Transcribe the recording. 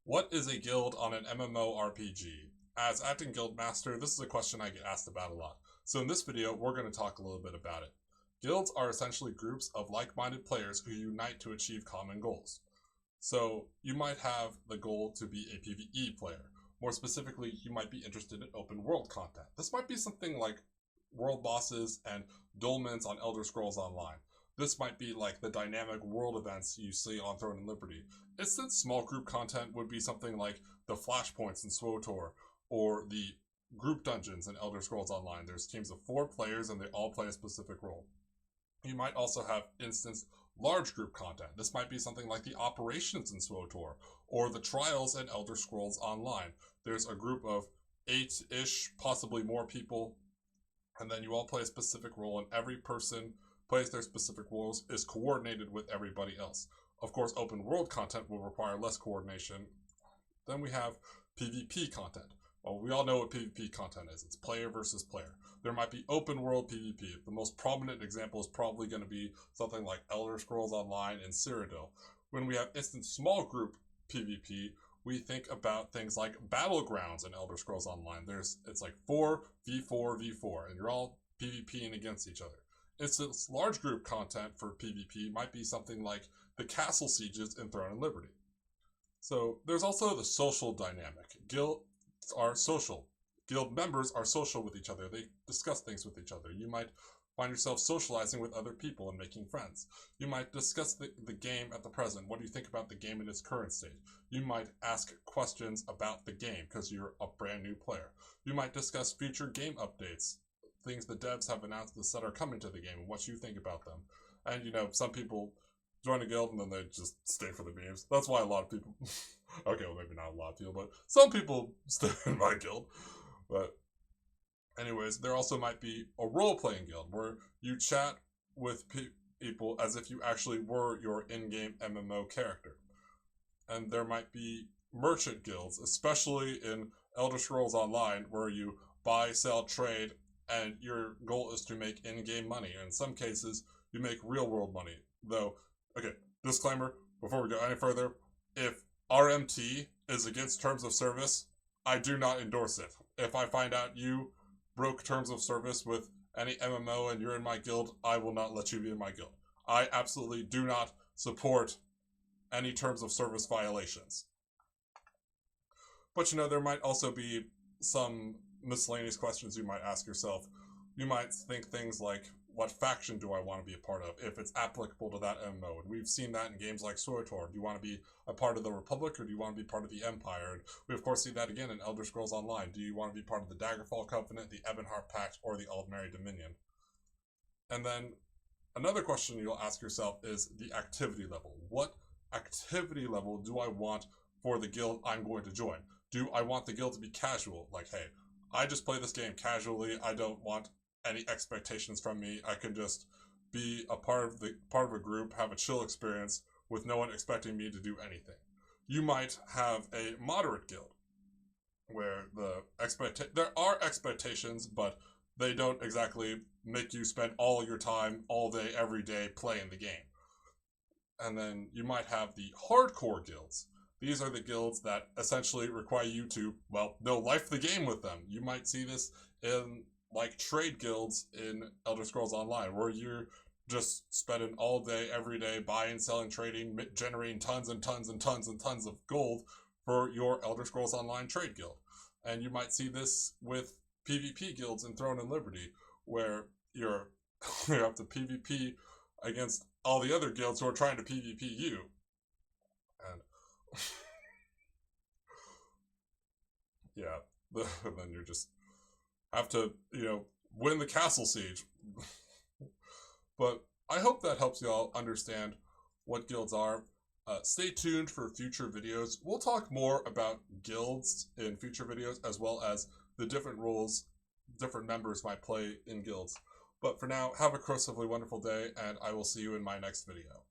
What is a guild on an MMORPG? As acting guild master, this is a question I get asked about a lot. So in this video, we're going to talk a little bit about it. Guilds are essentially groups of like-minded players who unite to achieve common goals. So you might have the goal to be a PvE player. More specifically, you might be interested in open world content. This might be something like world bosses and dolmens on Elder Scrolls Online. This might be like the dynamic world events you see on Throne and Liberty. Instead, small group content would be something like the flashpoints in SWTOR or the group dungeons in Elder Scrolls Online. There's teams of 4 players and they all play a specific role. You might also have instance large group content. This might be something like the operations in SWTOR or the trials in Elder Scrolls Online. There's a group of 8-ish, possibly more people, and then you all play a specific role, and every person plays their specific roles, is coordinated with everybody else. Of course, open world content will require less coordination. Then we have PvP content. Well, we all know what PvP content is. It's player versus player. There might be open world PvP. The most prominent example is probably going to be something like Elder Scrolls Online and Cyrodiil. When we have instant small group PvP, we think about things like battlegrounds in Elder Scrolls Online. It's like 4v4v4, and you're all PvPing against each other. Instance large group content for PvP might be something like the castle sieges in Throne and Liberty. So there's also the social dynamic. Guilds are social. Guild members are social with each other. They discuss things with each other. You might find yourself socializing with other people and making friends. You might discuss the game at the present. What do you think about the game in its current state? You might ask questions about the game because you're a brand new player. You might discuss future game updates, things the devs have announced that are coming to the game and what you think about them. And some people join a guild and then they just stay for the memes. That's why a lot of people okay, well maybe not a lot of people, but some people stay in my guild. But anyways, there also might be a role-playing guild where you chat with people as if you actually were your in-game MMO character. And there might be merchant guilds, especially in Elder Scrolls Online, where you buy, sell, trade, and your goal is to make in-game money. In some cases, you make real-world money. Though, okay, disclaimer, before we go any further, if RMT is against terms of service, I do not endorse it. If I find out you broke terms of service with any MMO and you're in my guild, I will not let you be in my guild. I absolutely do not support any terms of service violations. But there might also be some miscellaneous questions you might ask yourself. You might think things like, what faction do I want to be a part of, if it's applicable to that MMO? And we've seen that in games like SWTOR. Do you want to be a part of the Republic, or do you want to be part of the Empire? And we of course see that again in Elder Scrolls Online. Do you want to be part of the Daggerfall Covenant, the Ebonheart Pact, or the Aldmeri Dominion? And then another question you'll ask yourself is the activity level. What activity level do I want for the guild I'm going to join? Do I want the guild to be casual? Like, hey, I just play this game casually. I don't want any expectations from me. I can just be a part of a group, have a chill experience with no one expecting me to do anything. You might have a moderate guild where there are expectations, but they don't exactly make you spend all your time, all day, every day playing the game. And then you might have the hardcore guilds. These are the guilds that essentially require you to, life the game with them. You might see this in like trade guilds in Elder Scrolls Online, where you're just spending all day, every day, buying, selling, trading, generating tons and tons and tons and tons of gold for your Elder Scrolls Online trade guild. And you might see this with PvP guilds in Throne and Liberty, where you have to PvP against all the other guilds who are trying to PvP you. And yeah, and then you just have to, win the castle siege. But I hope that helps y'all understand what guilds are. Stay tuned for future videos. We'll talk more about guilds in future videos, as well as the different roles different members might play in guilds. But for now, have a corrosively wonderful day, and I will see you in my next video.